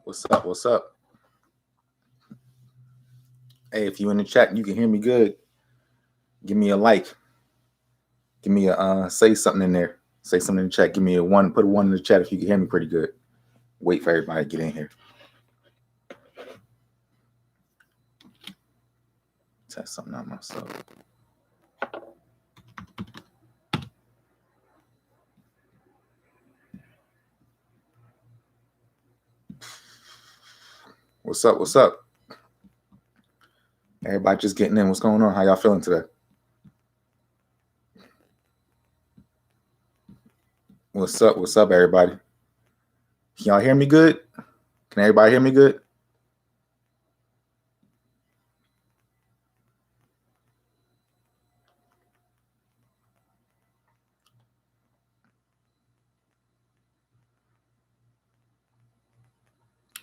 What's up? What's up? Hey, if you in the chat and you can hear me good, give me a like. Give me a say something in there. Say something in the chat. Give me a one. Put a one in the chat if you can hear me pretty good. Wait for everybody to get in here. Test something out myself. What's up? What's up? Everybody just getting in. What's going on? How y'all feeling today? What's up? What's up, everybody? Can y'all hear me good? Can everybody hear me good?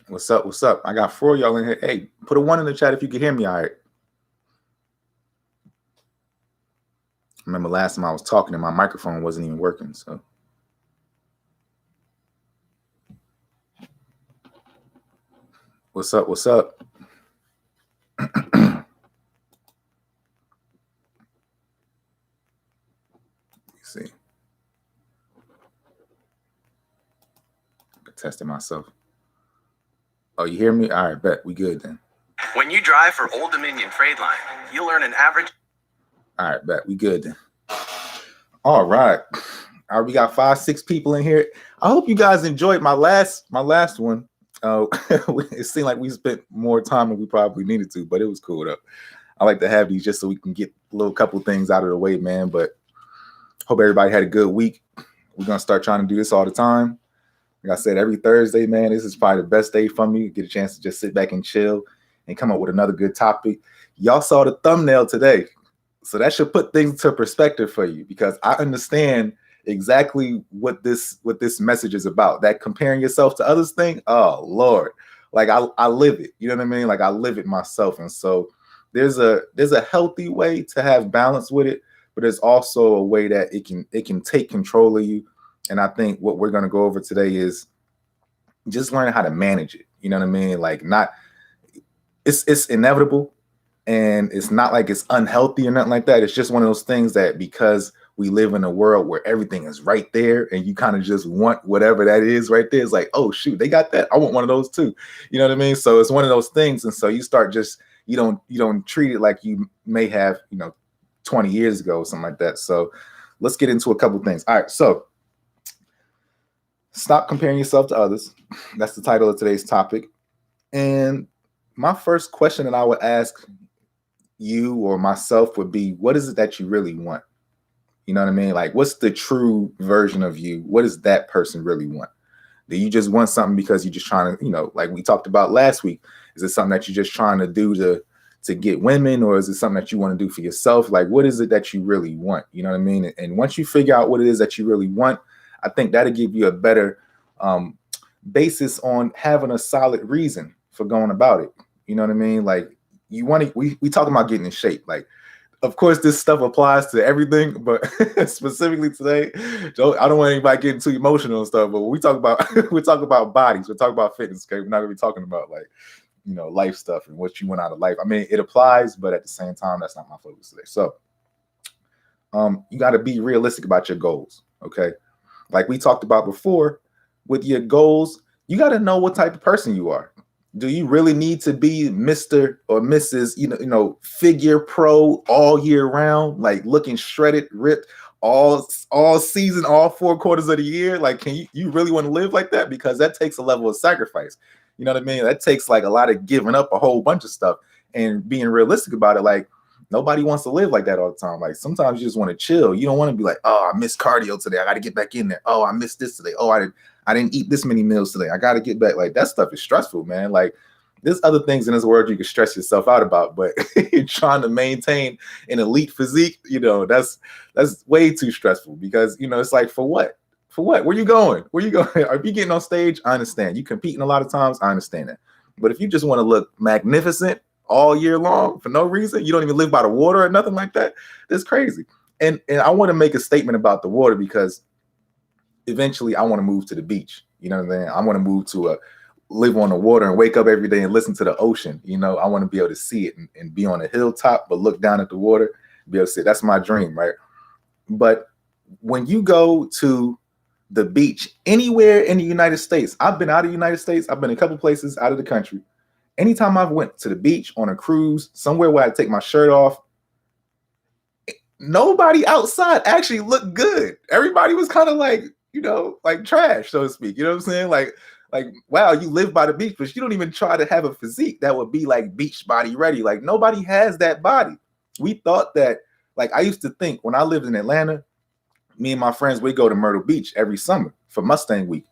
What's up? What's up? I got 4 of y'all in here. Hey, put a 1 in the chat if you can hear me all right. I remember last time I was talking and my microphone wasn't even working, so. What's up? What's up? See. Testing myself. Oh, you hear me? All right, bet. We good then. When you drive for Old Dominion Freight Line, you'll earn an average. All right, bet. We good then. All right. All right, we got 5, 6 people in here. I hope you guys enjoyed my last one. It seemed like we spent more time than we probably needed to, but it was cool though. I like to have these just so we can get a little couple things out of the way, man. But hope everybody had a good week. We're gonna start trying to do this all the time. Like I said, every Thursday, man, this is probably the best day for me. Get a chance to just sit back and chill and come up with another good topic. Y'all saw the thumbnail today, so that should put things into perspective for you, because I understand exactly what this message is about. That comparing yourself to others thing, oh Lord, like I live it. You know what I mean? Like I live it myself, and so there's a healthy way to have balance with it, but there's also a way that it can take control of you. And I think what we're going to go over today is just learning how to manage it. You know what I mean? Like it's inevitable, and it's not like it's unhealthy or nothing like that. It's just one of those things that because we live in a world where everything is right there and you kind of just want whatever that is right there. It's like, oh shoot, they got that. I want one of those too. You know what I mean? So it's one of those things. And so you start just, you don't treat it like you may have, 20 years ago or something like that. So let's get into a couple of things. All right. So stop comparing yourself to others. That's the title of today's topic. And my first question that I would ask you or myself would be, what is it that you really want? You know what I mean? Like, what's the true version of you? What does that person really want? Do you just want something because you're just trying to, like we talked about last week, is it something that you're just trying to do to get women, or is it something that you want to do for yourself? Like, what is it that you really want? You know what I mean? And once you figure out what it is that you really want, I think that'll give you a better basis on having a solid reason for going about it. You know what I mean? Like, you want to, we talking about getting in shape. Like, of course, this stuff applies to everything, but specifically today, I don't want anybody getting too emotional and stuff. But when we talk about we talk about bodies, we talk about fitness. Okay, we're not gonna be talking about like life stuff and what you want out of life. I mean, it applies, but at the same time, that's not my focus today. So, you got to be realistic about your goals. Okay, like we talked about before, with your goals, you got to know what type of person you are. Do you really need to be Mr. or Mrs. Figure pro all year round, like looking shredded, ripped all season, all 4 quarters of the year? Like, can you really want to live like that? Because that takes a level of sacrifice. You know what I mean? That takes like a lot of giving up a whole bunch of stuff and being realistic about it. Like, nobody wants to live like that all the time. Like, sometimes you just want to chill. You don't want to be like, oh, I missed cardio today, I got to get back in there. Oh, I missed this today. Oh, I didn't eat this many meals today, I got to get back. Like, that stuff is stressful, man. Like, there's other things in this world you can stress yourself out about, but you're trying to maintain an elite physique, that's way too stressful, because, it's like, for what? For what? Where you going? Where you going? If you getting on stage, I understand. You competing a lot of times, I understand that. But if you just want to look magnificent all year long for no reason, you don't even live by the water or nothing like that, that's crazy. And I want to make a statement about the water, because eventually I want to move to the beach. You know what I'm saying? I want to move to live on the water and wake up every day and listen to the ocean. You know, I want to be able to see it and be on a hilltop, but look down at the water, be able to see it. That's my dream, right? But when you go to the beach anywhere in the United States, I've been out of the United States, I've been a couple places out of the country. Anytime I've went to the beach, on a cruise, somewhere where I take my shirt off, nobody outside actually looked good. Everybody was kind of like, you know, like trash, so to speak. You know what I'm saying? Like, wow, you live by the beach, but you don't even try to have a physique that would be like beach body ready. Like, nobody has that body. We thought that, like, I used to think when I lived in Atlanta, me and my friends, we go to Myrtle Beach every summer for Mustang Week.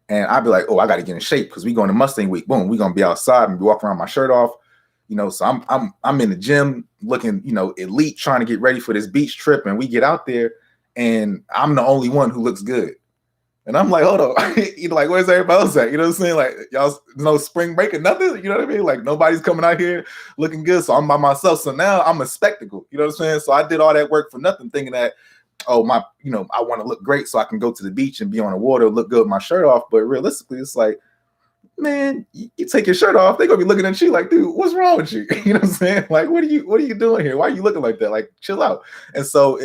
And I'd be like, oh, I got to get in shape because we going to Mustang Week. Boom, we're going to be outside and be walking around my shirt off. You know, so I'm in the gym looking, you know, elite, trying to get ready for this beach trip. And we get out there and I'm the only one who looks good. And I'm like, hold on, you know, like, where's everybody else at? You know what I'm saying? Like, y'all, no spring break or nothing. You know what I mean? Like, nobody's coming out here looking good. So I'm by myself. So now I'm a spectacle. You know what I'm saying? So I did all that work for nothing, thinking that, oh, my, you know, I want to look great so I can go to the beach and be on the water, look good with my shirt off. But realistically, it's like, man, you take your shirt off, they're gonna be looking at you like, dude, what's wrong with you? You know what I'm saying? Like, what are you doing here? Why are you looking like that? Like, chill out. And so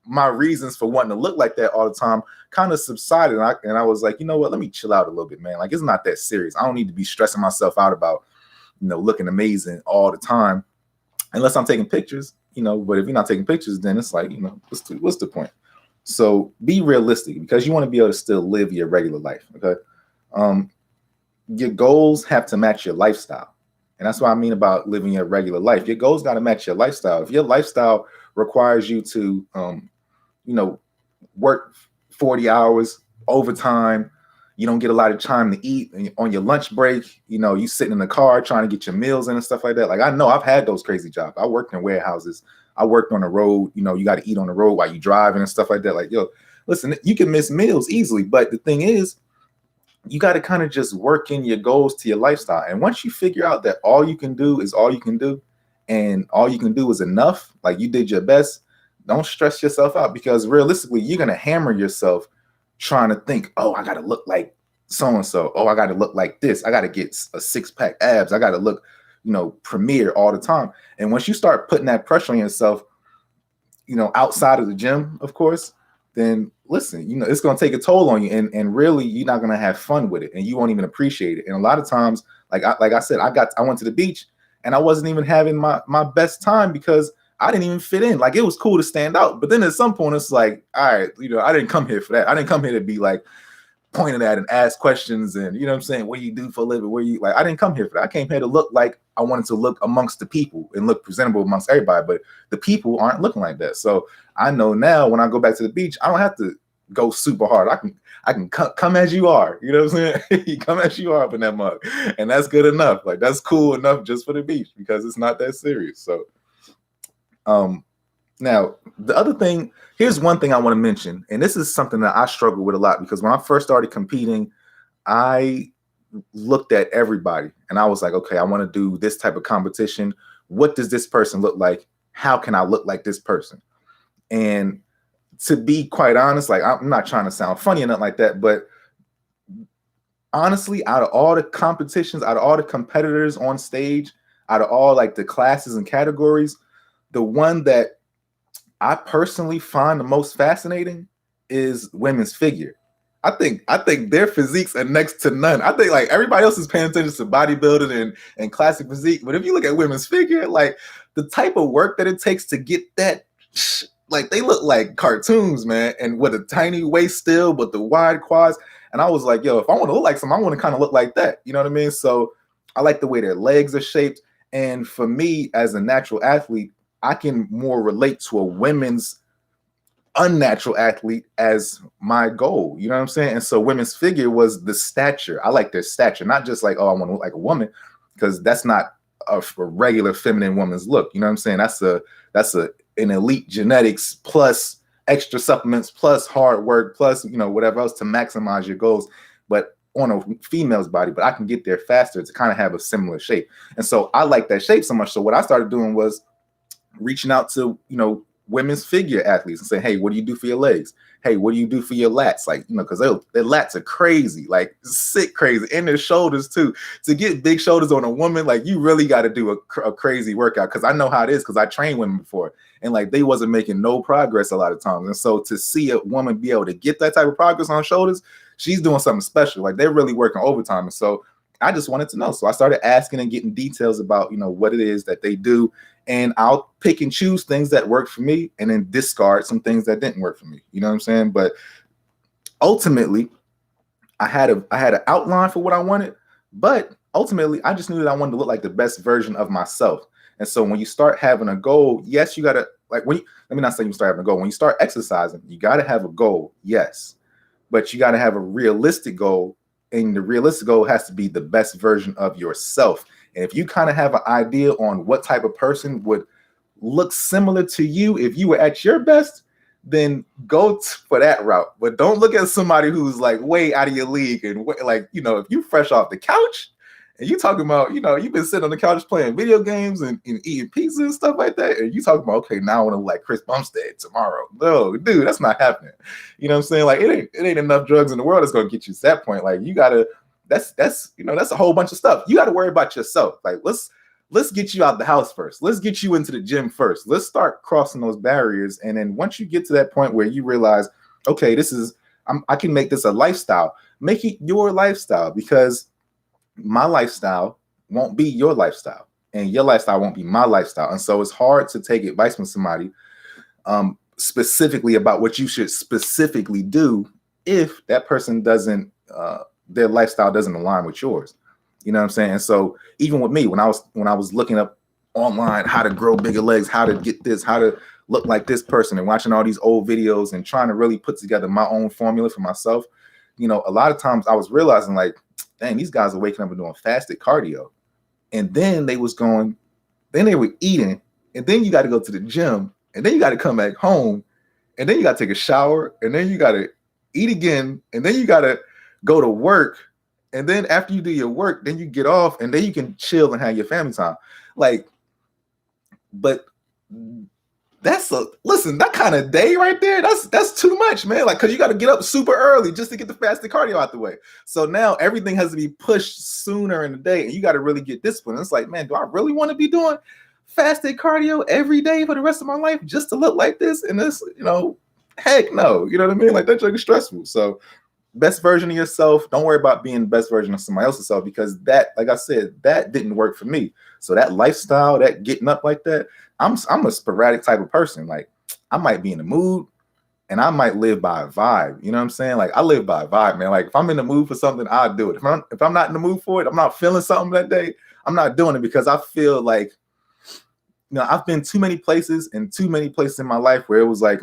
my reasons for wanting to look like that all the time kind of subsided. And I was like, you know what? Let me chill out a little bit, man. Like, it's not that serious. I don't need to be stressing myself out about, you know, looking amazing all the time, unless I'm taking pictures, you know. But if you're not taking pictures, then it's like, you know, what's the point? So be realistic, because you want to be able to still live your regular life. Okay. Your goals have to match your lifestyle. And that's what I mean about living your regular life. Your goals got to match your lifestyle. If your lifestyle requires you to, you know, work 40 hours overtime, you don't get a lot of time to eat, and on your lunch break, you know, you sitting in the car trying to get your meals in and stuff like that. Like, I know I've had those crazy jobs. I worked in warehouses. I worked on the road. You know, you got to eat on the road while you driving and stuff like that. Like, yo, listen, you can miss meals easily. But the thing is, you got to kind of just work in your goals to your lifestyle. And once you figure out that all you can do is all you can do, and all you can do is enough, like you did your best, don't stress yourself out, because realistically, you're going to hammer yourself trying to think, oh, I got to look like so-and-so. Oh, I got to look like this. I got to get a 6-pack abs. I got to look, you know, premier all the time. And once you start putting that pressure on yourself, you know, outside of the gym, of course, then listen, you know, it's going to take a toll on you, and really you're not going to have fun with it, and you won't even appreciate it. And a lot of times, like I said, I went to the beach and I wasn't even having my best time because I didn't even fit in. Like, it was cool to stand out, but then at some point it's like, all right, you know, I didn't come here for that. I didn't come here to be like pointed at and ask questions and, you know what I'm saying, what do you do for a living? Where you, like, I didn't come here for that. I came here to look like I wanted to look amongst the people and look presentable amongst everybody, but the people aren't looking like that. So I know now when I go back to the beach, I don't have to go super hard. I can come as you are. You know what I'm saying? You come as you are up in that mug, and that's good enough. Like, that's cool enough just for the beach, because it's not that serious. So, now the other thing, here's one thing I want to mention, and this is something that I struggle with a lot, because when I first started competing, I looked at everybody and I was like, okay, I want to do this type of competition. What does this person look like? How can I look like this person? And to be quite honest, like, I'm not trying to sound funny or nothing like that, but honestly, out of all the competitions, out of all the competitors on stage, out of all like the classes and categories, the one that I personally find the most fascinating is women's figure. I think their physiques are next to none. I think like everybody else is paying attention to bodybuilding and classic physique, but if you look at women's figure, like the type of work that it takes to get that, like they look like cartoons, man, and with a tiny waist still, but the wide quads. And I was like, yo, if I want to look like someone, I want to kind of look like that. You know what I mean? So I like the way their legs are shaped. And for me, as a natural athlete, I can more relate to a women's unnatural athlete as my goal. You know what I'm saying? And so women's figure was the stature. I like their stature, not just like, oh, I want to look like a woman, because that's not a regular feminine woman's look. You know what I'm saying? That's an elite genetics plus extra supplements plus hard work plus, you know, whatever else to maximize your goals, but on a female's body. But I can get there faster to kind of have a similar shape. And so I like that shape so much. So what I started doing was reaching out to, you know, women's figure athletes and say, hey, what do you do for your legs? Hey, what do you do for your lats? Like, because their lats are crazy, like sick crazy, and their shoulders too. To get big shoulders on a woman, like you really got to do a crazy workout. Because I know how it is, because I trained women before, and like they wasn't making no progress a lot of times. And so to see a woman be able to get that type of progress on shoulders, she's doing something special. Like they're really working overtime. And so I just wanted to know. So I started asking and getting details about, what it is that they do. And I'll pick and choose things that work for me and then discard some things that didn't work for me. You know what I'm saying? But ultimately, I had an outline for what I wanted, but ultimately I just knew that I wanted to look like the best version of myself. And so when you start having a goal, yes, you gotta let me not say you start having a goal. When you start exercising, you gotta have a goal, yes. But you gotta have a realistic goal. And the realistic goal has to be the best version of yourself. And if you kind of have an idea on what type of person would look similar to you if you were at your best, then go for that route. But don't look at somebody who's like way out of your league. And if you fresh off the couch and you talking about, you've been sitting on the couch playing video games and eating pizza and stuff like that. And you talking about, okay, now I want to like Chris Bumstead tomorrow. No, dude, that's not happening. You know what I'm saying? Like it ain't enough drugs in the world that's going to get you to that point. Like you gotta, that's a whole bunch of stuff. You got to worry about yourself. Like let's get you out the house first. Let's get you into the gym first. Let's start crossing those barriers. And then once you get to that point where you realize, okay, I can make this a lifestyle. Make it your lifestyle, because my lifestyle won't be your lifestyle, and your lifestyle won't be my lifestyle. And so it's hard to take advice from somebody specifically about what you should specifically do if that person doesn't, their lifestyle doesn't align with yours. You know what I'm saying? And so even with me, when I was looking up online how to grow bigger legs, how to get this, how to look like this person, and watching all these old videos and trying to really put together my own formula for myself, a lot of times I was realizing like, dang, these guys are waking up and doing fasted cardio. And then they were eating, and then you got to go to the gym, and then you got to come back home, and then you got to take a shower, and then you got to eat again, and then you got to go to work. And then after you do your work, then you get off, and then you can chill and have your family time. But that kind of day right there, that's too much, man. Like, cause you got to get up super early just to get the fasted cardio out the way. So now everything has to be pushed sooner in the day, and you got to really get disciplined. It's like, man, do I really want to be doing fasted cardio every day for the rest of my life just to look like this? And this, heck no. You know what I mean? Like that's like stressful. So best version of yourself. Don't worry about being the best version of somebody else's self, because that, like I said, that didn't work for me. So that lifestyle, that getting up like that, I'm a sporadic type of person. Like I might be in the mood and I might live by a vibe. You know what I'm saying? Like I live by a vibe, man. Like if I'm in the mood for something, I'll do it. If I'm not in the mood for it, I'm not feeling something that day, I'm not doing it, because I feel like, I've been too many places in my life where it was like,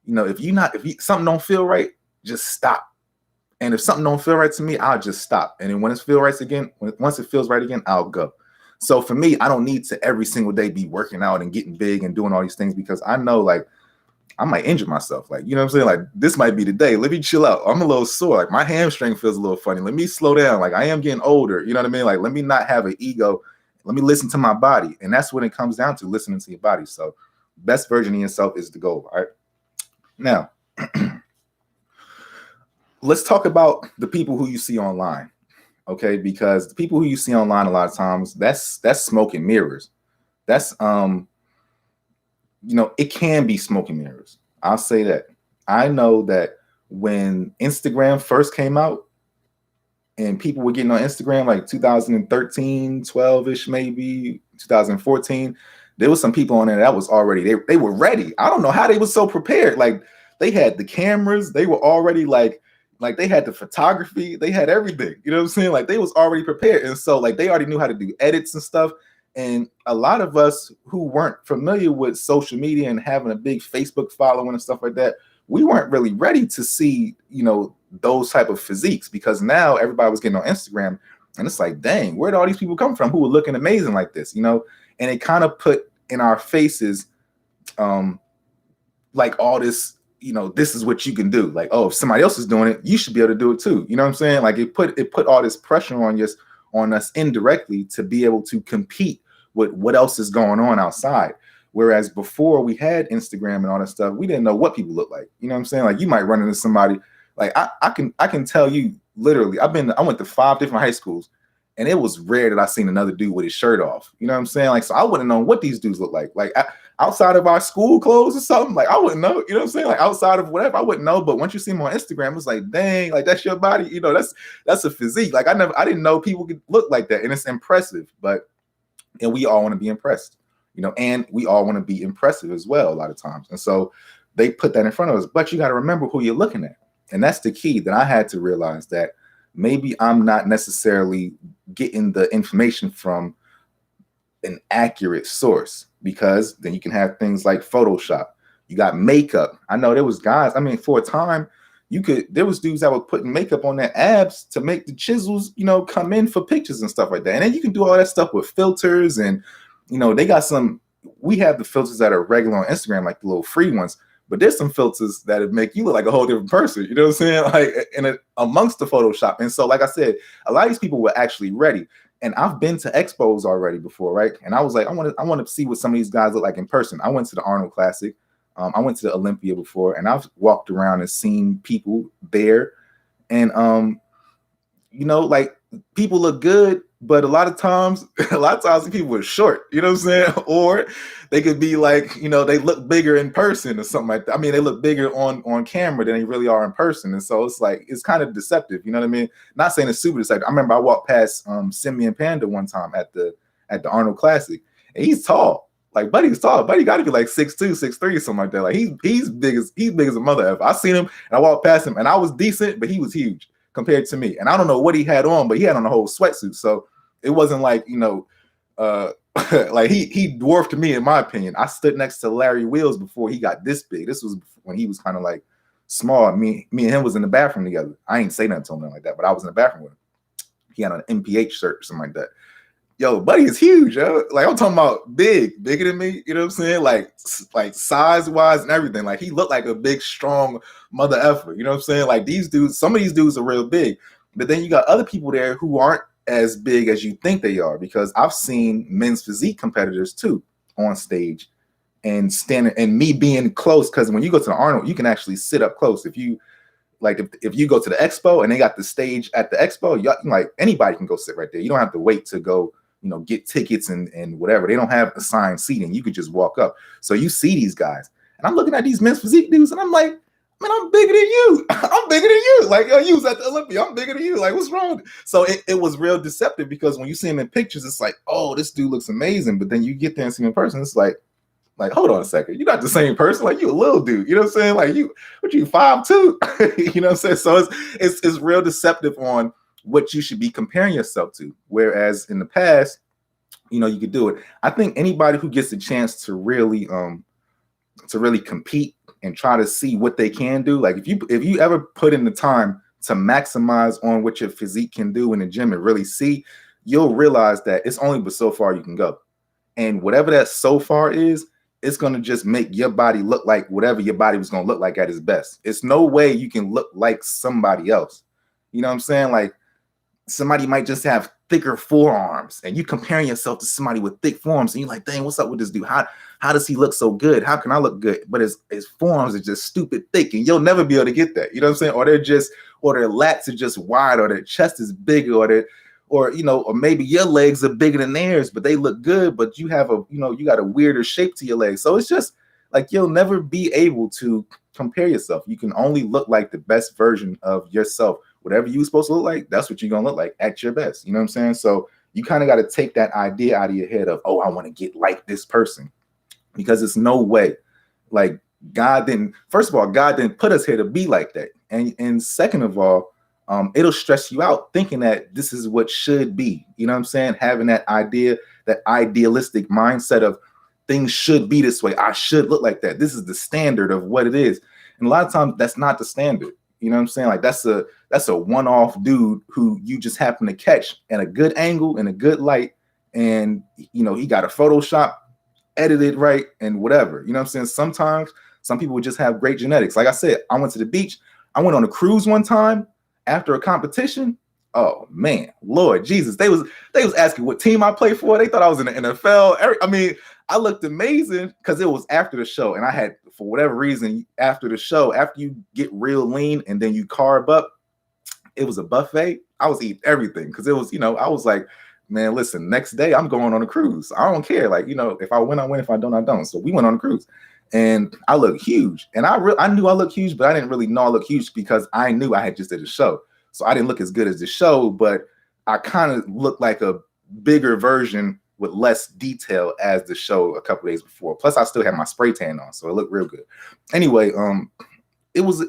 if something don't feel right, just stop. And if something don't feel right to me, I'll just stop. And then when it feels right again, once it feels right again, I'll go. So for me, I don't need to every single day be working out and getting big and doing all these things, because I know like I might injure myself. Like, you know what I'm saying? Like this might be the day. Let me chill out. I'm a little sore. Like my hamstring feels a little funny. Let me slow down. Like I am getting older. You know what I mean? Like let me not have an ego. Let me listen to my body. And that's what it comes down to, listening to your body. So best version of yourself is the goal. All right. Now, let's talk about the people who you see online. Okay, because the people who you see online a lot of times, that's smoke and mirrors. That's it can be smoke and mirrors. I'll say that. I know that when Instagram first came out and people were getting on Instagram like 2013, 12-ish, maybe 2014, there was some people on there that was already, they were ready. I don't know how they were so prepared. Like they had the cameras, they were already like they had the photography, they had everything, you know what I'm saying? Like they was already prepared. And so like they already knew how to do edits and stuff. And a lot of us who weren't familiar with social media and having a big Facebook following and stuff like that, we weren't really ready to see, those type of physiques, because now everybody was getting on Instagram and it's like, dang, where did all these people come from who were looking amazing like this, And it kind of put in our faces, like all this, this is what you can do. Like, oh, if somebody else is doing it, you should be able to do it too. You know what I'm saying? Like it put all this pressure on us indirectly to be able to compete with what else is going on outside. Whereas before we had Instagram and all that stuff, we didn't know what people look like. You know what I'm saying? Like you might run into somebody, like I can tell you literally, I went to 5 different high schools, and it was rare that I seen another dude with his shirt off. You know what I'm saying? Like, so I wouldn't know what these dudes look like. Like outside of our school clothes or something, like I wouldn't know. You know what I'm saying? Like outside of whatever, I wouldn't know. But once you see them on Instagram, it's like, dang, like that's your body. You know, that's a physique. Like I didn't know people could look like that, and it's impressive. And we all want to be impressed, you know, and we all want to be impressive as well a lot of times. And so they put that in front of us, but you got to remember who you're looking at. And that's the key that I had to realize, that maybe I'm not necessarily getting the information from an accurate source, because then you can have things like Photoshop. You got makeup. I know there was guys, I mean, for a time, there was dudes that were putting makeup on their abs to make the chisels, you know, come in for pictures and stuff like that. And then you can do all that stuff with filters, and, you know, we have the filters that are regular on Instagram, like the little free ones, but there's some filters that make you look like a whole different person. You know what I'm saying? Like amongst the Photoshop. And so, like I said, a lot of these people were actually ready. And I've been to expos already before, right? And I was like, I want to see what some of these guys look like in person. I went to the Arnold Classic. I went to the Olympia before, and I've walked around and seen people there. And, you know, like people look good, but a lot of times people are short, you know what I'm saying? Or they could be like, you know, they look bigger in person or something like that. I mean, they look bigger on camera than they really are in person. And so it's like, it's kind of deceptive. You know what I mean? Not saying it's super deceptive. I remember I walked past Simeon Panda one time at the Arnold Classic, and he's tall. Like Buddy's tall. Buddy got to be like 6'2", 6'3", something like that. Like he's big as a mother ever. I seen him and I walked past him, and I was decent, but he was huge compared to me. And I don't know what he had on, but he had on a whole sweatsuit. So it wasn't like, you know, like he dwarfed me in my opinion. I stood next to Larry Wheels before he got this big. This was when he was kind of like small. Me and him was in the bathroom together. I ain't say nothing to him like that, but I was in the bathroom with him. He had an MPH shirt or something like that. Yo, Buddy is huge, yo. Like I'm talking about bigger than me. You know what I'm saying? Like size wise and everything. Like he looked like a big, strong mother effer. You know what I'm saying? Like these dudes, some of these dudes are real big, but then you got other people there who aren't as big as you think they are, because I've seen men's physique competitors too on stage and standing, and me being close. Because when you go to the Arnold, you can actually sit up close. If you go to the expo and they got the stage at the expo, like anybody can go sit right there. You don't have to wait to go, you know, get tickets and whatever. They don't have assigned seating. You could just walk up. So you see these guys, and I'm looking at these men's physique dudes, and I'm like, man, I'm bigger than you. I'm bigger than you. Like, yo, you was at the Olympia. I'm bigger than you. Like, what's wrong? So it was real deceptive, because when you see him in pictures, it's like, oh, this dude looks amazing. But then you get there and see him in person, it's like, hold on a second. You're not the same person. Like, you a little dude. You know what I'm saying? Like, you 5'2". You know what I'm saying? So it's real deceptive on what you should be comparing yourself to. Whereas in the past, you know, you could do it. I think anybody who gets a chance to really compete and try to see what they can do, like if you ever put in the time to maximize on what your physique can do in the gym and really see, you'll realize that it's only but so far you can go. And whatever that so far is, it's going to just make your body look like whatever your body was going to look like at its best. It's no way you can look like somebody else. You know what I'm saying? Like somebody might just have thicker forearms, and you comparing yourself to somebody with thick forearms, and you're like, dang, what's up with this dude? How does he look so good? How can I look good? But his forearms are just stupid thick, and you'll never be able to get that. You know what I'm saying? Or their lats are just wide, or their chest is bigger, or maybe your legs are bigger than theirs, but they look good, but you have you got a weirder shape to your legs. So it's just like, you'll never be able to compare yourself. You can only look like the best version of yourself. Whatever you're supposed to look like, that's what you're going to look like at your best. You know what I'm saying? So you kind of got to take that idea out of your head of, oh, I want to get like this person, because it's no way. Like God didn't put us here to be like that. And second of all, it'll stress you out thinking that this is what should be. You know what I'm saying? Having that idea, that idealistic mindset of things should be this way. I should look like that. This is the standard of what it is. And a lot of times that's not the standard. You know what I'm saying? Like that's a one-off dude who you just happen to catch at a good angle and a good light. And, he got a Photoshop edited right and whatever. You know what I'm saying? Sometimes some people just have great genetics. Like I said, I went to the beach. I went on a cruise one time after a competition. Oh man, Lord Jesus. They was asking what team I play for. They thought I was in the NFL. I looked amazing because it was after the show, and I had, for whatever reason, after the show, after you get real lean and then you carb up, it was a buffet. I was eating everything because it was, I was like, man, listen, next day I'm going on a cruise. I don't care. Like, if I win, I win. If I don't, I don't. So we went on a cruise, and I looked huge. And I knew I looked huge, but I didn't really know I looked huge because I knew I had just did a show. So I didn't look as good as the show, but I kind of looked like a bigger version with less detail as the show a couple days before. Plus, I still had my spray tan on, so it looked real good. Anyway, it was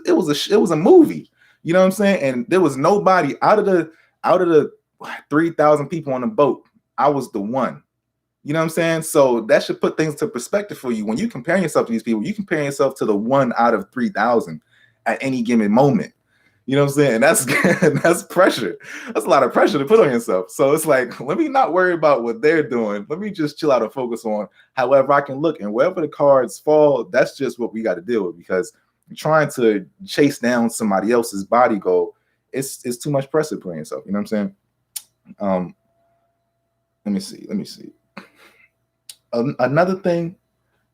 a movie. You know what I'm saying? And there was nobody out of the 3,000 people on the boat. I was the one. You know what I'm saying? So that should put things into perspective for you. When you compare yourself to these people, you compare yourself to the one out of 3,000 at any given moment. You know what I'm saying? And that's pressure. That's a lot of pressure to put on yourself. So it's like, let me not worry about what they're doing. Let me just chill out and focus on however I can look. And wherever the cards fall, that's just what we got to deal with, because trying to chase down somebody else's body goal, it's too much pressure put on yourself. You know what I'm saying? Let me see. Another thing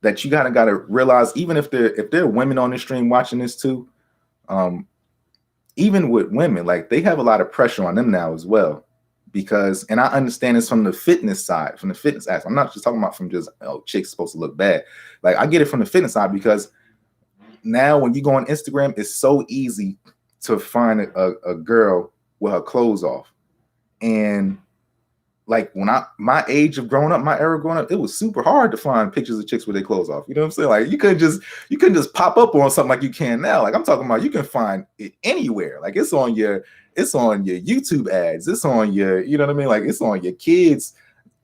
that you gotta realize, even if there are women on the stream watching this too, even with women, like, they have a lot of pressure on them now as well, because, and I understand this from the fitness side, from the fitness aspect. I'm not just talking about from just, chicks supposed to look bad. Like, I get it from the fitness side, because now when you go on Instagram, it's so easy to find a girl with her clothes off. And like, when my age of growing up, my era growing up, it was super hard to find pictures of chicks with their clothes off. You know what I'm saying? Like, you couldn't just pop up on something like you can now. Like, I'm talking about, you can find it anywhere. Like, it's on your YouTube ads. It's on your, you know what I mean? Like, it's on your kids'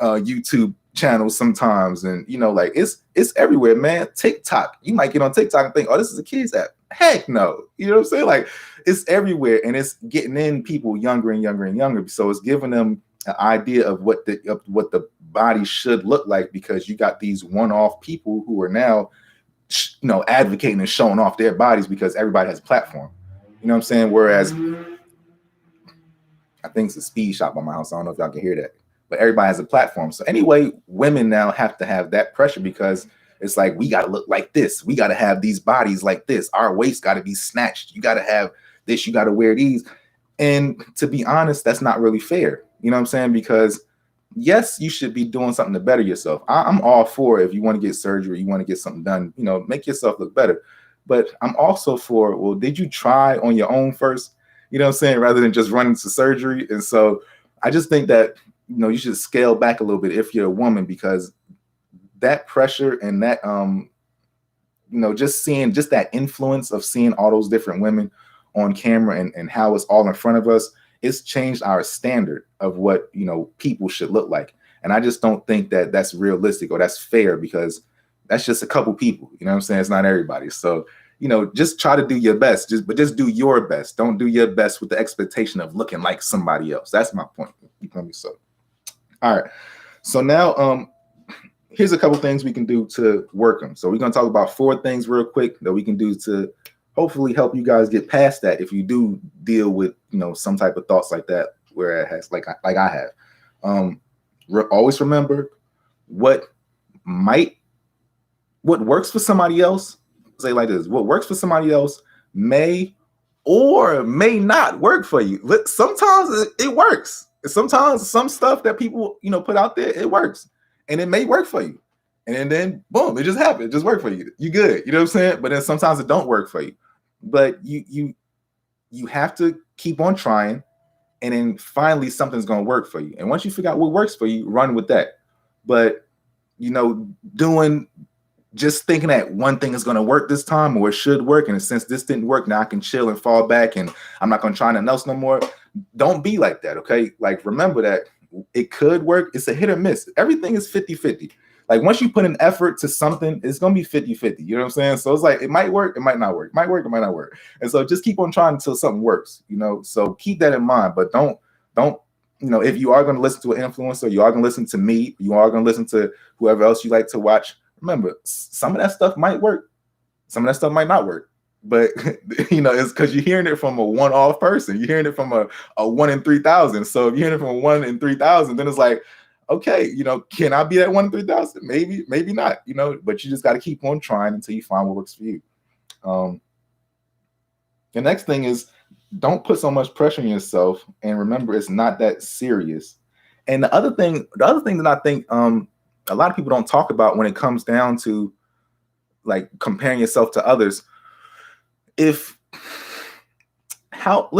YouTube channels sometimes. And, like, it's everywhere, man. TikTok. You might get on TikTok and think, oh, this is a kids app. Heck no. You know what I'm saying? Like, it's everywhere, and it's getting in people younger and younger and younger. So it's giving them an idea of what the body should look like, because you got these one-off people who are now, advocating and showing off their bodies because everybody has a platform. You know what I'm saying? Whereas, I think it's a speed shop by my house. I don't know if y'all can hear that, but everybody has a platform. So anyway, women now have to have that pressure, because it's like, we got to look like this. We got to have these bodies like this. Our waist got to be snatched. You got to have this. You got to wear these. And to be honest, that's not really fair. You know what I'm saying? Because yes, you should be doing something to better yourself. I'm all for it. If you want to get surgery, you want to get something done, make yourself look better. But I'm also for, well, did you try on your own first? You know what I'm saying? Rather than just running to surgery. And so I just think that, you should scale back a little bit if you're a woman, because that pressure and that, just seeing just that influence of seeing all those different women on camera and how it's all in front of us, it's changed our standard of what, people should look like. And I just don't think that that's realistic or that's fair, because that's just a couple people. You know what I'm saying? It's not everybody. So, just try to do your best, just do your best. Don't do your best with the expectation of looking like somebody else. That's my point. You feel me? So, all right. So now, here's a couple things we can do to work them. So we're going to talk about 4 things real quick that we can do to hopefully help you guys get past that, if you do deal with, some type of thoughts like that, where it has, like I have. Always remember what works for somebody else. Say like this: what works for somebody else may or may not work for you. Sometimes it works. Sometimes some stuff that people, put out there, it works, and it may work for you. And then boom, it just happened. It just worked for you. You good. You know what I'm saying? But then sometimes it don't work for you. But you have to keep on trying, and then finally something's gonna work for you. And once you figure out what works for you, run with that. But just thinking that one thing is gonna work this time, or it should work, and since this didn't work, now I can chill and fall back, and I'm not gonna try nothing else no more. Don't be like that, okay? Like, remember that it could work. It's a hit or miss. Everything is 50-50. Like, once you put an effort to something, it's going to be 50-50. You know what I'm saying? So it's like, it might work, it might not work. It might work, it might not work. And so just keep on trying until something works, So keep that in mind. But don't, if you are going to listen to an influencer, you are going to listen to me, you are going to listen to whoever else you like to watch, remember, some of that stuff might work. Some of that stuff might not work. But, it's because you're hearing it from a one-off person. You're hearing it from a 1 in 3,000. So if you're hearing it from a 1 in 3,000, then it's like, okay, can I be that 1 in 3,000? Maybe, maybe not, but you just got to keep on trying until you find what works for you. The next thing is, don't put so much pressure on yourself, and remember, it's not that serious. And the other thing that I think a lot of people don't talk about when it comes down to like comparing yourself to others, let's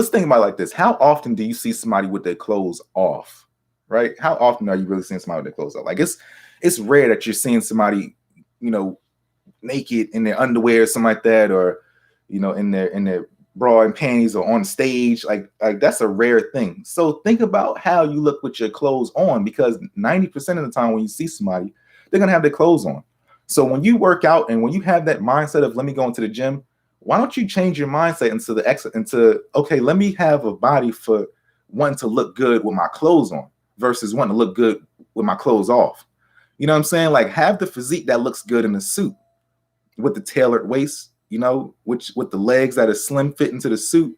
think about it like this. How often do you see somebody with their clothes off? Right? How often are you really seeing somebody with their clothes off? Like it's rare that you're seeing somebody, naked in their underwear or something like that, or in their bra and panties or on stage. Like that's a rare thing. So think about how you look with your clothes on, because 90% of the time when you see somebody, they're gonna have their clothes on. So when you work out and when you have that mindset of let me go into the gym, why don't you change your mindset into okay, let me have a body for wanting to look good with my clothes on versus wanting to look good with my clothes off. You know what I'm saying? Like, have the physique that looks good in a suit with the tailored waist, which with the legs that are slim fit into the suit,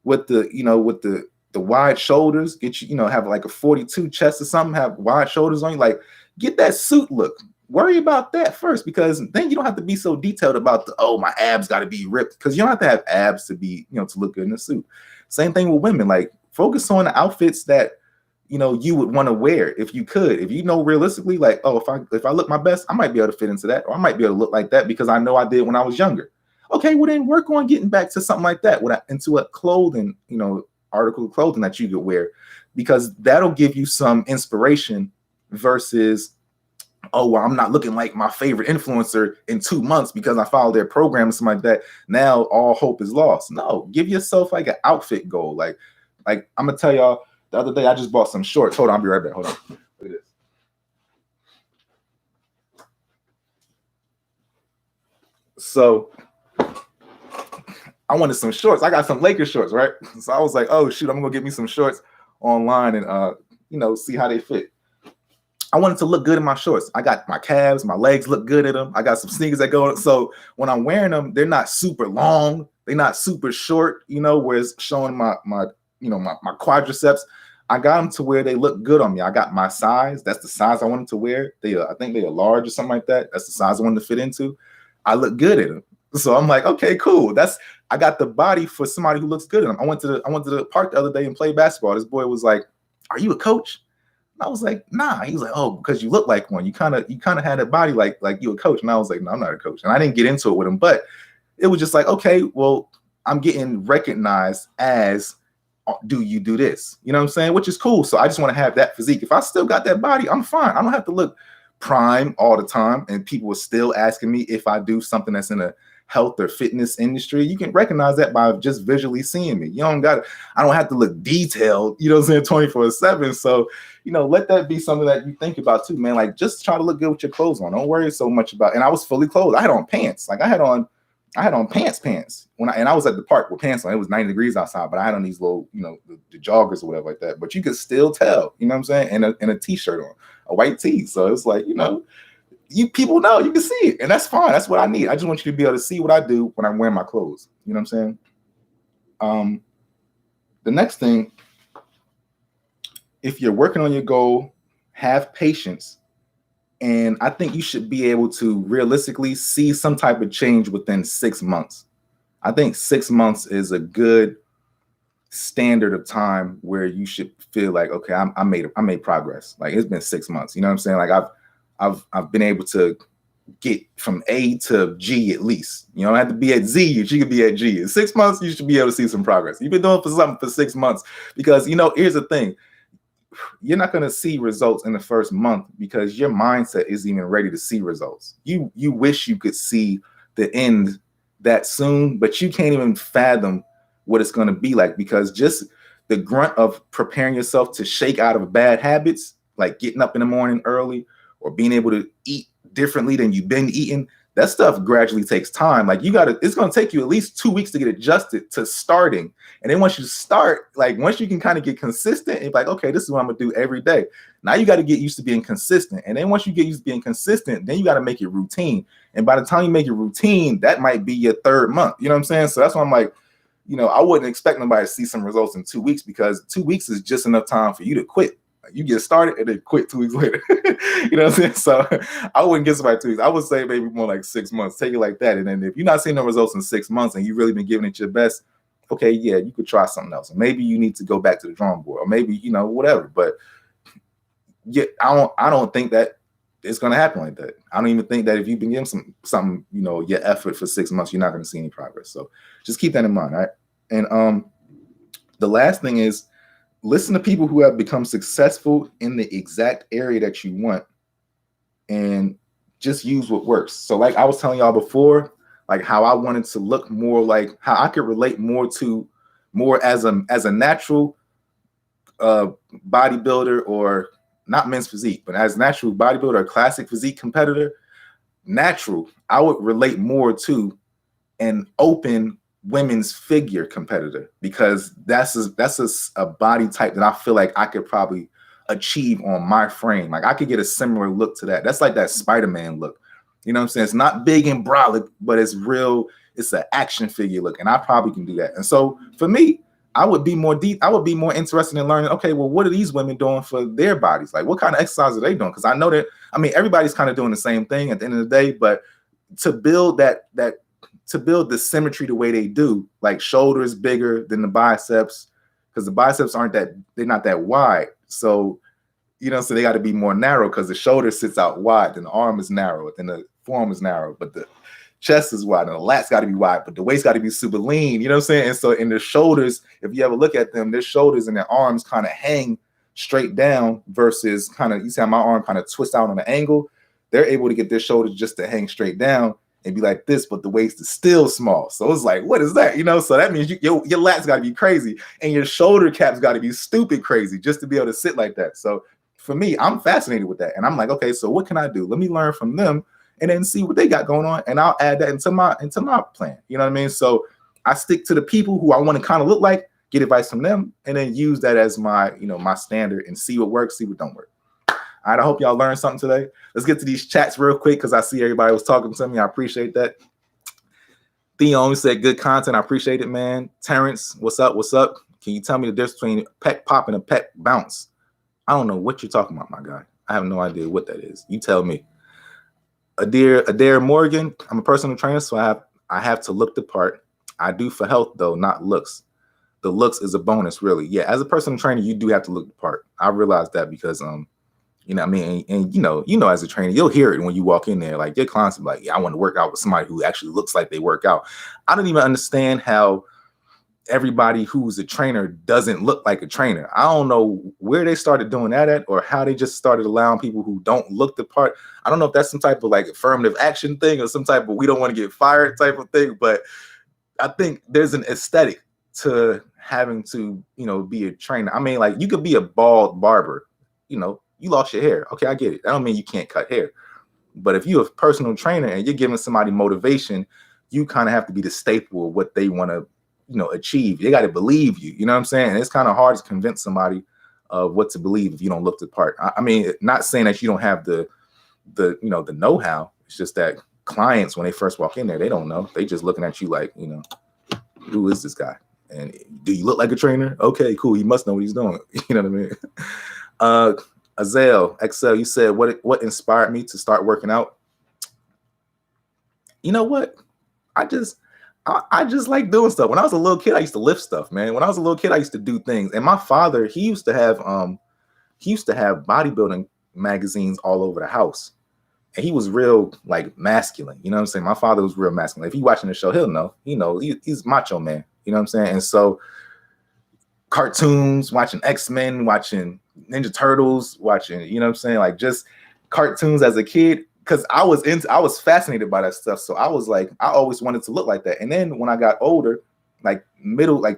with the wide shoulders, get you, have like a 42 chest or something, have wide shoulders on you, like get that suit look. Worry about that first, because then you don't have to be so detailed about my abs got to be ripped, because you don't have to have abs to be, to look good in a suit. Same thing with women. Like, focus on the outfits that you would want to wear if you could. If realistically, like, if I look my best, I might be able to fit into that, or I might be able to look like that because I know I did when I was younger. Okay, well then work on getting back to something like that, into a clothing, article of clothing that you could wear, because that'll give you some inspiration versus, I'm not looking like my favorite influencer in 2 months because I followed their program or something like that. Now all hope is lost. No, give yourself like an outfit goal. Like I'm gonna tell y'all, the other day I just bought some shorts. Hold on, I'll be right back. Hold on. Look at this. So I wanted some shorts. I got some Lakers shorts, right? So I was like, oh shoot, I'm gonna get me some shorts online and see how they fit. I wanted to look good in my shorts. I got my calves, my legs look good in them. I got some sneakers that go. So when I'm wearing them, they're not super long. They're not super short, where it's showing my quadriceps. I got them to where they look good on me. I got my size. That's the size I wanted to wear. I think they are large or something like that. That's the size I wanted to fit into. I look good in them. So I'm like, okay, cool. I got the body for somebody who looks good in them. I went to the park the other day and played basketball. This boy was like, "Are you a coach?" I was like, nah. He was like, oh, because you look like one. You kind of had a body like you a coach. And I was like, no, I'm not a coach. And I didn't get into it with him, but it was just like, okay, well, I'm getting recognized as, do you do this? You know what I'm saying? Which is cool. So I just want to have that physique. If I still got that body, I'm fine. I don't have to look prime all the time. And people are still asking me if I do something that's in a health or fitness industry. You can recognize that by just visually seeing me. I don't have to look detailed, 24/7. So, let that be something that you think about too, man. Like, just try to look good with your clothes on. Don't worry so much about, and I was fully clothed. I had on pants. Like I had on pants and I was at the park with pants on. It was 90 degrees outside, but I had on these little, the joggers or whatever like that. But you could still tell, what I'm saying? And a t-shirt on, a white tee. So it's like, you people know, you can see it, and that's fine. That's what I need. I just want you to be able to see what I do when I'm wearing my clothes. You know what I'm saying? The next thing, if you're working on your goal, have patience. And I think you should be able to realistically see some type of change within 6 months. I think 6 months is a good standard of time where you should feel like, okay, I made progress. Like, it's been 6 months. You know what I'm saying? Like I've been able to get from A to G at least. You don't have to be at Z, you could be at G. In 6 months, you should be able to see some progress. You've been doing something for 6 months, because here's the thing. You're not going to see results in the first month because your mindset isn't even ready to see results. You wish you could see the end that soon, but you can't even fathom what it's going to be like, because just the grunt of preparing yourself to shake out of bad habits, like getting up in the morning early or being able to eat differently than you've been eating, that stuff gradually takes time. Like, it's going to take you at least 2 weeks to get adjusted to starting. And then once you start, like once you can kind of get consistent, it's like, okay, this is what I'm gonna do every day. Now you got to get used to being consistent. And then once you get used to being consistent, then you got to make it routine. And by the time you make it routine, that might be your 3rd month. You know what I'm saying? So that's why I'm like, I wouldn't expect nobody to see some results in 2 weeks, because 2 weeks is just enough time for you to quit. You get started and then quit 2 weeks later. You know what I'm saying? So I wouldn't get somebody 2 weeks. I would say maybe more like 6 months. Take it like that. And then if you're not seeing no results in 6 months and you've really been giving it your best, okay, yeah, you could try something else. Maybe you need to go back to the drawing board, or maybe, whatever. But yeah, I don't think that it's gonna happen like that. I don't even think that if you've been giving something, your effort for 6 months, you're not gonna see any progress. So just keep that in mind, all right? And the last thing is listen to people who have become successful in the exact area that you want and just use what works. So like I was telling y'all before, like how I wanted to look more like how I could relate more as a natural bodybuilder, or not men's physique, but as natural bodybuilder, classic physique competitor, natural, I would relate more to an open women's figure competitor, because that's a body type that I feel like I could probably achieve on my frame. Like I could get a similar look to that. That's like that Spider-Man look. You know what I'm saying? It's not big and brolic, but it's real. It's an action figure look, and I probably can do that. And so for me, I would be more interested in learning, okay, well, what are these women doing for their bodies? Like what kind of exercise are they doing? Because I know that, everybody's kind of doing the same thing at the end of the day, but to build the symmetry the way they do, like shoulders bigger than the biceps, because the biceps they're not that wide. So, so they got to be more narrow because the shoulder sits out wide, then the arm is narrow, then the forearm is narrow, but the chest is wide, and the lats got to be wide, but the waist got to be super lean. You know what I'm saying? And so in the shoulders, if you ever look at them, their shoulders and their arms kind of hang straight down versus kind of, you see how my arm kind of twists out on an angle? They're able to get their shoulders just to hang straight down and be like this, but the waist is still small. So it's like, what is that? So that means your lats got to be crazy, and your shoulder caps got to be stupid crazy just to be able to sit like that. So for me, I'm fascinated with that, and I'm like, okay, so what can I do? Let me learn from them, and then see what they got going on, and I'll add that into my plan. You know what I mean? So I stick to the people who I want to kind of look like, get advice from them, and then use that as my my standard, and see what works, see what don't work. All right, I hope y'all learned something today. Let's get to these chats real quick because I see everybody was talking to me. I appreciate that. Theon said good content. I appreciate it, man. Terrence, what's up? What's up? Can you tell me the difference between pec pop and a pec bounce? I don't know what you're talking about, my guy. I have no idea what that is. You tell me. Adair Morgan, I'm a personal trainer, so I have to look the part. I do for health, though, not looks. The looks is a bonus, really. Yeah, as a personal trainer, you do have to look the part. I realized that because you know what I mean? And as a trainer, you'll hear it when you walk in there. Like your clients are like, yeah, I want to work out with somebody who actually looks like they work out. I don't even understand how everybody who's a trainer doesn't look like a trainer. I don't know where they started doing that at, or how they just started allowing people who don't look the part. I don't know if that's some type of like affirmative action thing or some type of we don't want to get fired type of thing. But I think there's an aesthetic to having to, be a trainer. I mean, like you could be a bald barber, you lost your hair. Okay, I get it. That don't mean you can't cut hair. But if you're a personal trainer and you're giving somebody motivation, you kind of have to be the staple of what they want to, achieve. They got to believe you. You know what I'm saying? And it's kind of hard to convince somebody of what to believe if you don't look the part. I mean, not saying that you don't have the know-how. It's just that clients, when they first walk in there, they don't know. They just looking at you like, who is this guy? And do you look like a trainer? Okay, cool. He must know what he's doing. You know what I mean? Azel, Excel, you said what inspired me to start working out? You know what? I just like doing stuff. When I was a little kid, I used to lift stuff, man. When I was a little kid, I used to do things. And my father, he used to have bodybuilding magazines all over the house. And he was real like masculine. You know what I'm saying? My father was real masculine. If you watching the show, he'll know. He's macho man. You know what I'm saying? And so cartoons, watching X-Men, watching Ninja Turtles, watching, you know what I'm saying? Like just cartoons as a kid, because I was fascinated by that stuff. So I was like, I always wanted to look like that. And then when I got older, like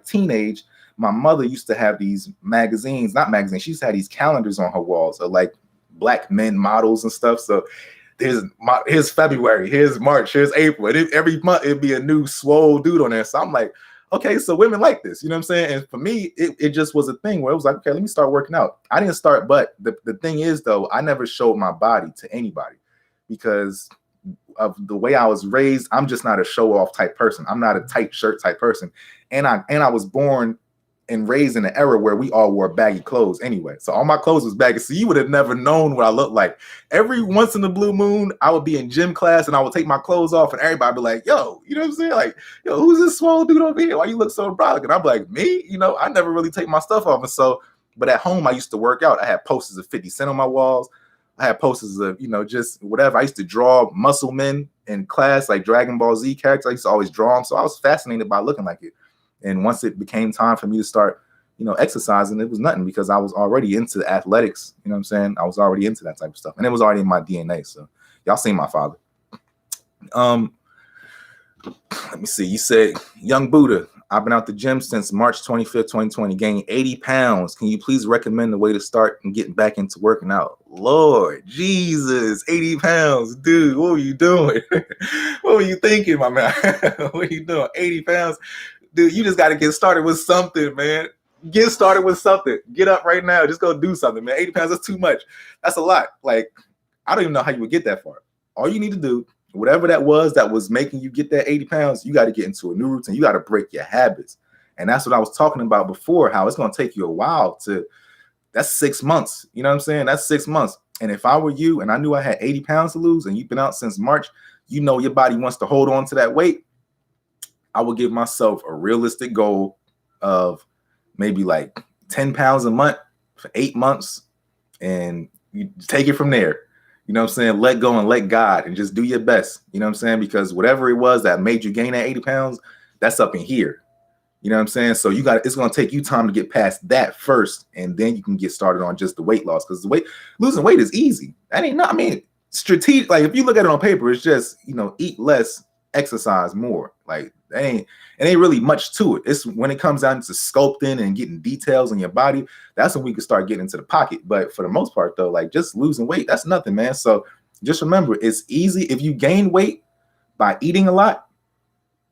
teenage, my mother used to have these magazines, not magazines, she used to have these calendars on her walls of like black men models and stuff. So here's February, here's March, here's April. And every month it'd be a new swole dude on there. So I'm like, okay, so women like this, you know what I'm saying? And for me, it just was a thing where it was like, okay, let me start working out. I didn't start, but the thing is, though, I never showed my body to anybody because of the way I was raised. I'm just not a show-off type person. I'm not a tight shirt type person. And I was born and raised in an era where we all wore baggy clothes anyway. So all my clothes was baggy. So you would have never known what I looked like. Every once in the blue moon, I would be in gym class and I would take my clothes off and everybody would be like, yo, you know what I'm saying? Like, yo, who's this swole dude over here? Why you look so brolic? And I'm like, me? You know, I never really take my stuff off. And so, but at home, I used to work out. I had posters of 50 Cent on my walls. I had posters of, you know, just whatever. I used to draw muscle men in class, like Dragon Ball Z characters. I used to always draw them. So I was fascinated by looking like it. And once it became time for me to start, you know, exercising, it was nothing because I was already into athletics. You know what I'm saying? I was already into that type of stuff. And it was already in my DNA. So y'all seen my father. Let me see. You said, Young Buddha, I've been out the gym since March 25th, 2020, gained 80 pounds. Can you please recommend a way to start and getting back into working out? Lord Jesus, 80 pounds. Dude, what were you doing? What were you thinking, my man? What are you doing? 80 pounds? Dude, you just got to get started with something, man. Get started with something. Get up right now. Just go do something, man. 80 pounds, that's too much. That's a lot. Like, I don't even know how you would get that far. All you need to do, whatever that was making you get that 80 pounds, you got to get into a new routine. You got to break your habits. And that's what I was talking about before, how it's going to take you a while that's 6 months. You know what I'm saying? That's 6 months. And if I were you and I knew I had 80 pounds to lose and you've been out since March, you know your body wants to hold on to that weight. I would give myself a realistic goal of maybe like 10 pounds a month for 8 months. And you take it from there. You know what I'm saying? Let go and let God and just do your best. You know what I'm saying? Because whatever it was that made you gain that 80 pounds, that's up in here. You know what I'm saying? So it's going to take you time to get past that first. And then you can get started on just the weight loss. Because losing weight is easy. That ain't not, I mean, strategic. Like if you look at it on paper, it's just, you know, eat less, exercise more. Like it ain't really much to it. It's when it comes down to sculpting and getting details in your body, that's when we can start getting into the pocket. But for the most part though, like just losing weight, that's nothing, man. So just remember, it's easy. If you gain weight by eating a lot,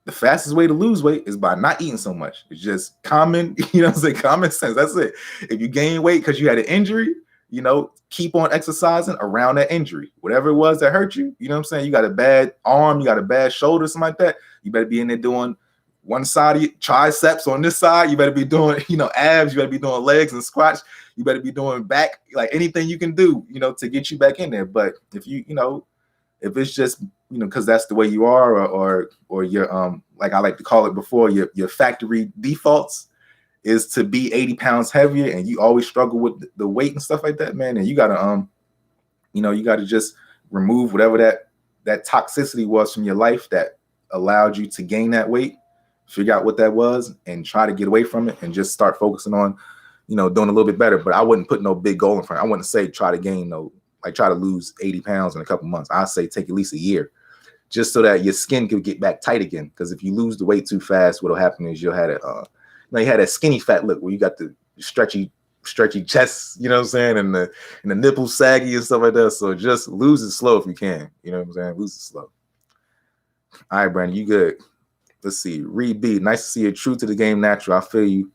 the fastest way to lose weight is by not eating so much. It's just common, you know what I'm saying? Common sense. That's it. If you gain weight because you had an injury, you know, keep on exercising around that injury. Whatever it was that hurt you, you know what I'm saying? You got a bad arm, you got a bad shoulder, something like that. You better be in there doing one side of your triceps on this side. You better be doing, you know, abs. You better be doing legs and squats. You better be doing back, like anything you can do, you know, to get you back in there. But if you know, if it's just, you know, because that's the way you are, or your like I like to call it before, your factory defaults is to be 80 pounds heavier, and you always struggle with the weight and stuff like that, man. And you gotta you know, you gotta just remove whatever that toxicity was from your life that allowed you to gain that weight, figure out what that was and try to get away from it and just start focusing on, you know, doing a little bit better. But I wouldn't put no big goal in front. I wouldn't say try to lose 80 pounds in a couple months. I'd say take at least a year just so that your skin could get back tight again. Because if you lose the weight too fast, what'll happen is you'll have you had that skinny fat look where you got the stretchy chest, you know what I'm saying, and the nipples saggy and stuff like that. So just lose it slow if you can. You know what I'm saying? Lose it slow. All right, Brandon, you good. Let's see. Reed B, nice to see you. True to the game, natural. I feel you.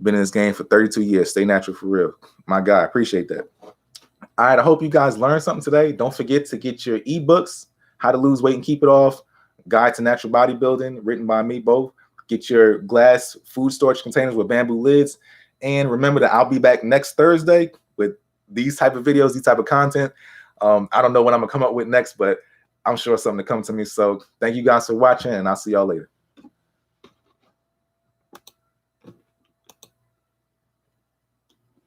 Been in this game for 32 years. Stay natural for real. My guy, appreciate that. All right, I hope you guys learned something today. Don't forget to get your ebooks, How to Lose Weight and Keep It Off, Guide to Natural Bodybuilding, written by me both. Get your glass food storage containers with bamboo lids. And remember that I'll be back next Thursday with these type of videos, these type of content. I don't know what I'm going to come up with next, but I'm sure something to come to me. So thank you guys for watching, and I'll see y'all later.